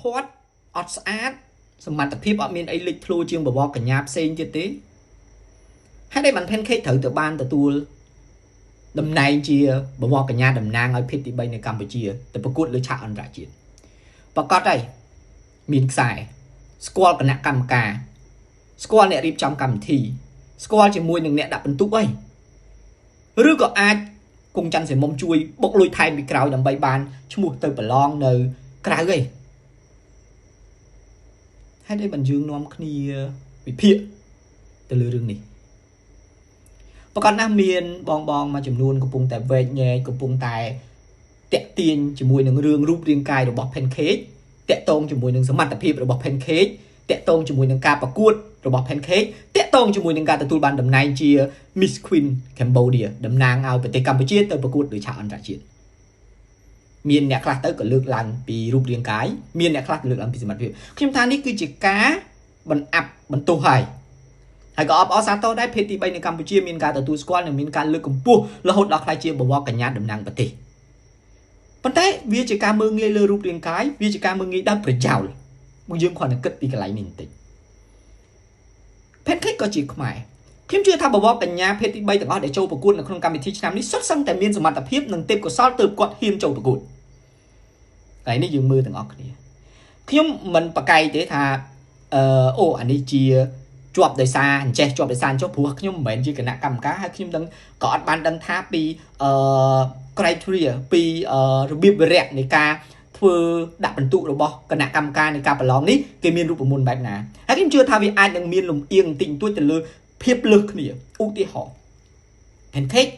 thoát ọt sátสมรรถភាពអត់មានអីលេចធ្លោជាងបវរកញ្ញាផ្សេងទៀតទេហើយដែលបាន Pancake ត្រូវទៅបានទទួលតំណែងជាបវរកញ្ញាតំណាងឲ្យភេទទី3នៅកម្ពុជាទៅប្រកួតលើឆាកអន្តរជាតិប្រកាសហើយមានខ្សែស្គាល់គណៈកម្មការស្គាល់អ្នករៀបចំកម្មវិធីស្គាល់ជាមួយនឹងអ្នកដាក់បន្ទុកអីឬក៏អាចគង់ច័ន្ទសីមុំជួយបុកលុយថែមពីក្រោយដើម្បីបានឈ្មោះទៅប្រឡងនៅក្រៅអីហើយដែលបានយើងនាំគ្នាវិភាគទៅលើរឿងនេះប្រកាសណាស់មានបងមួយចំនួនកំពុងតែវែកញែកកំពុងតែតាក់ទាញជាមួយនឹងរឿងរូបរាងកាយរបស់ Pancake តាក់ទងជាមួយនឹងសមត្ថភាពរបស់ Pancake តាក់ទងជាមួយនឹងការប្រកួតរបស់ Pancake តាក់ទងជាមួយនឹងការទទួលបានតំណែងជា Miss Queen Cambodia តំណាងឲ្យប្រទេសកម្ពុជាទៅប្រកួតលើឆាកអន្តរជាតិមានអ្នកខ្លះទៅក៏លើកឡើងពីរូបរាងកាយមានអ្នកខ្លះលើកឡើងពីសមត្ថភាពខ្ញុំថានេះគឺជាការបន្អាប់បន្ទោសហើយក៏អបអរសាទរដែរភេទទី3នៅកម្ពុជាមានការទទួលស្គាល់និងមានការលើកកម្ពស់រហូតដល់ខ្លាយជាបវរកញ្ញាតំណាងប្រទេសប៉ុន្តែវាជាការមើលងាយលើរូបរាងកាយវាជាការមើលងាយដោយប្រយោលមកយើងគ្រាន់តែគិតពីកន្លែងនេះបន្តិច Pancake ក៏ជាខ្មែរខ្ញុំជឿថាបវរកញ្ញាភេទទី3ទាំងអស់ដែលចូលប្រកួតនៅក្នុងកម្មវិធីឆ្នាំនេះសុទ្ធសឹងតែមានសមត្ថភាពនិងទេពកោសល្យទើបគាត់ហ៊ានចូលប្រកួតតែនេះយើងមើលទាំងអស់គ្នាខ្ញុំមិនប្រកែកទេថាអានេះជាជាប់ដោយសារអញ្ចេះជាប់ដោយសារអញ្ចោះព្រោះខ្ញុំមិនមែនជាគណៈកម្មការហើយខ្ញុំក៏អត់បានដឹងថាពីcriteria ពីរបៀបវិរៈនៃការធ្វើដាក់បន្ទុករបស់គណៈកម្មការនៃការប្រឡងនេះគេមានរូបមន្តបែបណាហើយខ្ញុំជឿថាវាអាចនឹងមានលំអៀងបន្តិចបន្តួចទៅលើភាពលើសគ្នាឧទាហរណ៍ Pancake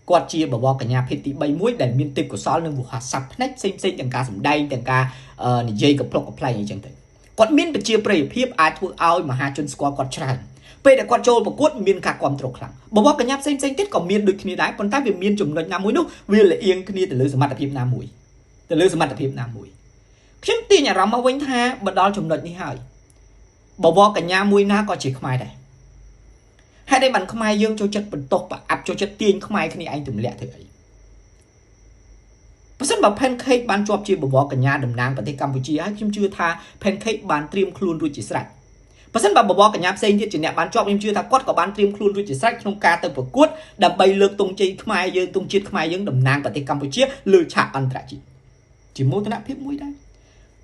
គាត់ជាបវរកញ្ញាភេទទី3មួយដែលមានទេពកោសល្យនិងវោហារស័ព្ទផ្នែកផ្សេងៗទាំងការសម្ដែងទាំងការនិយាយកំប្លុកកំប្លែងអីចឹងទៅគាត់មានប្រជាប្រិយភាពអាចធ្វើឲ្យមហាជនស្គាល់គាត់ច្រើនពេលដែលគាត់ចូលប្រកួតមានការគាំទ្រខ្លាំងបវរកញ្ញាផ្សេងៗទៀតក៏មានដូចគ្នាដែរប៉ុន្តែវាមានចំណុចណាមួយនោះវាលៀងគ្នាទៅលើសមត្ថភាពណាមួយខ្ញុំទាញអារម្មណ៍មកវិញថាបដល់ចំណុចនេះហើយបវរកញ្ញាមួយណាក៏ជាខ្មែរដែរហើយដែលបានខ្មែរយើងចូលចិត្តបន្ទោសប្រអាប់ចូលចិត្តទាញខ្មែរគ្នាឯងទម្លាក់ធ្វើអីបើសិនបើ Pancake បានជាប់ជាបវរកញ្ញាតំណាងប្រទេសកម្ពុជាហើយខ្ញុំជឿថា Pancake បានត្រៀមខ្លួនរួចជាស្រេចបើសិនបើបវរកញ្ញាផ្សេងទៀតជាអ្នកបានជាប់ខ្ញុំជឿថាគាត់ក៏បានត្រៀមខ្លួនរួចជាស្រេចក្នុងការទៅប្រកួតដើម្បីលើកទង់ជ័យខ្មែរយើងទង់ជាតិខ្មែរយើងតំណាងប្រទេសកម្ពុជាលើឆាកអន្តរជាតិជាមោទនភាពមួយដែរ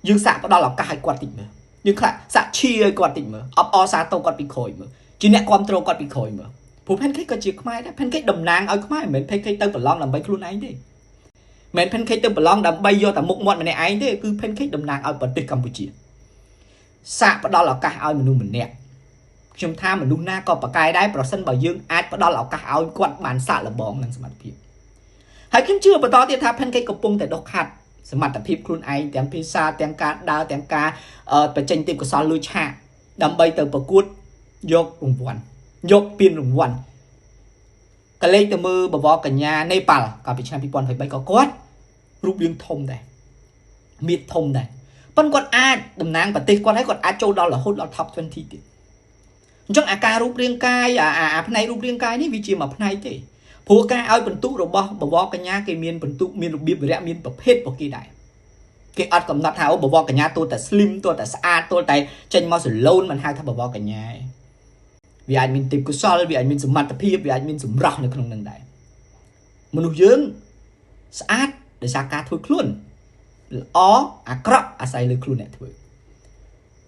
យើងសាកផ្ដល់ឱកាសឲ្យគាត់តិចមើលយើងខ្លះសាកឈៀឲ្យគាត់តិចមើលអបអរសាទរគាត់ពីក្រោយមើលជាអ្នកគ្រប់គ្រងគាត់ពីក្រោយមើលព្រោះ Pancake ក៏ជាខ្មែរដែរ Pancake តំណាងឲ្យខ្មែរមិនមែន Pancake ទៅប្រឡងដើម្បីខ្លួនឯងទេមិនមែន Pancake ទៅប្រឡងដើម្បីយកតែមុខមាត់ម្នាក់ឯងទេគឺ Pancake តំណាងឲ្យប្រទេសកម្ពុជាសាកផ្ដល់ឱកាសឲ្យមនុស្សម្នាក់ខ្ញុំថាមនុស្សណាក៏ប្រកែកដែរប្រសិនបើយើងអាចផ្ដល់ឱកាសឲ្យគាត់បានសាកល្បងនឹងសមត្ថភាពហើយខ្ញុំជឿបន្តទៀតថា Pancake កំពុងតែដុសខាត់សមត្ថភាពខ្លួនឯងទាំងភាសាទាំងការដើរទាំងការបញ្ចេញទេពកោសល្យលើឆាកដើម្បីទៅប្រកួតយករង្វាន់យកពានរង្វាន់កលេចទៅមើលបវរកញ្ញានេប៉ាល់កាលពីឆ្នាំ2023ក៏គាត់រូបរាងធំដែរមានធំដែរប៉ុន្តែគាត់អាចតំណាងប្រទេសគាត់ហើយគាត់អាចចូលដល់រហូតដល់ top 20 ទៀតអញ្ចឹងអាការរូបរាងកាយអាផ្នែករូបរាងកាយនេះវាជាមួយផ្នែកទេព្រោះការឲ្យបន្ទុករបស់បវរកញ្ញាគេមានបន្ទុកមានរបៀបវិរៈមានប្រភេទរបស់គេដែរគេអត់កំណត់ថាបវរកញ្ញាទោះតែ slim ទោះតែស្អាតទោះតែចេញមកសឡូនមិនហៅថាបវរកញ្ញាទេវាអាចមានទេពកោសល្យវាអាចមានសមត្ថភាពវាអាចមានសម្រស់នៅក្នុងនឹងដែរមនុស្សយើងស្អាតដោយសារការធ្វើខ្លួនល្អអាក្រក់អាស្រ័យលើខ្លួនអ្នកធ្វើ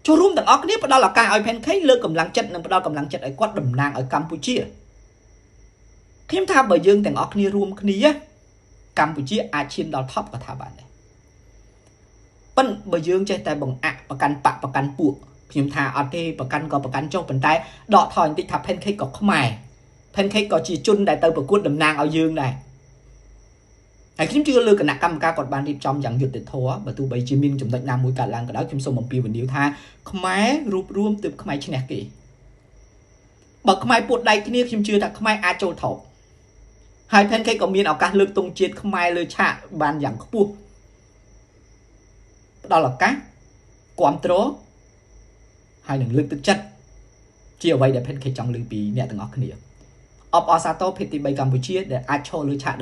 ចូលរួមទាំងអស់គ្នាផ្ដល់ឱកាសឲ្យ Pancake លើកកម្លាំងចិត្តនិងផ្ដល់កម្លាំងចិត្តឲ្យគាត់តំណាងឲ្យកម្ពុជាខ្ញុំថាបើយើងទាំងអស់គ្នារួមគ្នាកម្ពុជាអាចឈានដល់ top ក៏ថាបានដែរប៉ុន្តែបើយើងចេះតែបង្អាក់ប្រកាន់បកប្រកាន់ពួកខ្ញុំថាអត់ទេប្រកាន់ក៏ប្រកាន់ចុះប៉ុន្តែដកថយបន្តិចថា Pancake ក៏ខ្មែរ Pancake ក៏ជាជនដែលទៅប្រកួតតំណាងឲ្យយើងដែរហើយខ្ញុំជឿលើគណៈកម្មការគាត់បានរៀបចំយ៉ាងយុត្តិធម៌បើទោះបីជាមានចំណុចណាមួយកើតឡើងក៏ដោយខ្ញុំសូមអំពាវនាវថាខ្មែររួបរวมទើបខ្មែរឈ្នះគេបើខ្មែរពួតដៃគ្នាខ្ញុំជឿថាខ្មែរអាចចូលថោកហើយ Pancake ក៏មានឱកាសលើកទង់ជាតិខ្មែរលើឆាកបានយ៉ាងខ្ពស់ផ្ដល់ឱកាសគ្រប់គ្រងហើយនឹងលើកទឹកចិត្តជាអ្វីដែល Pancake ចង់លើពីអ្នកទាំងអស់គ្នាអបអរសាទរភេទទី3កម្ពុជាដែលអាចឈរលើឆាក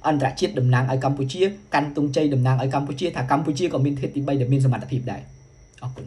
អន្តរជាតិតំណាងឲ្យកម្ពុជាកាន់ទង់ជ័យតំណាងឲ្យកម្ពុជាថាកម្ពុជាក៏មានភេទទី3ដែលមានសមត្ថភាពដែរ អរគុណ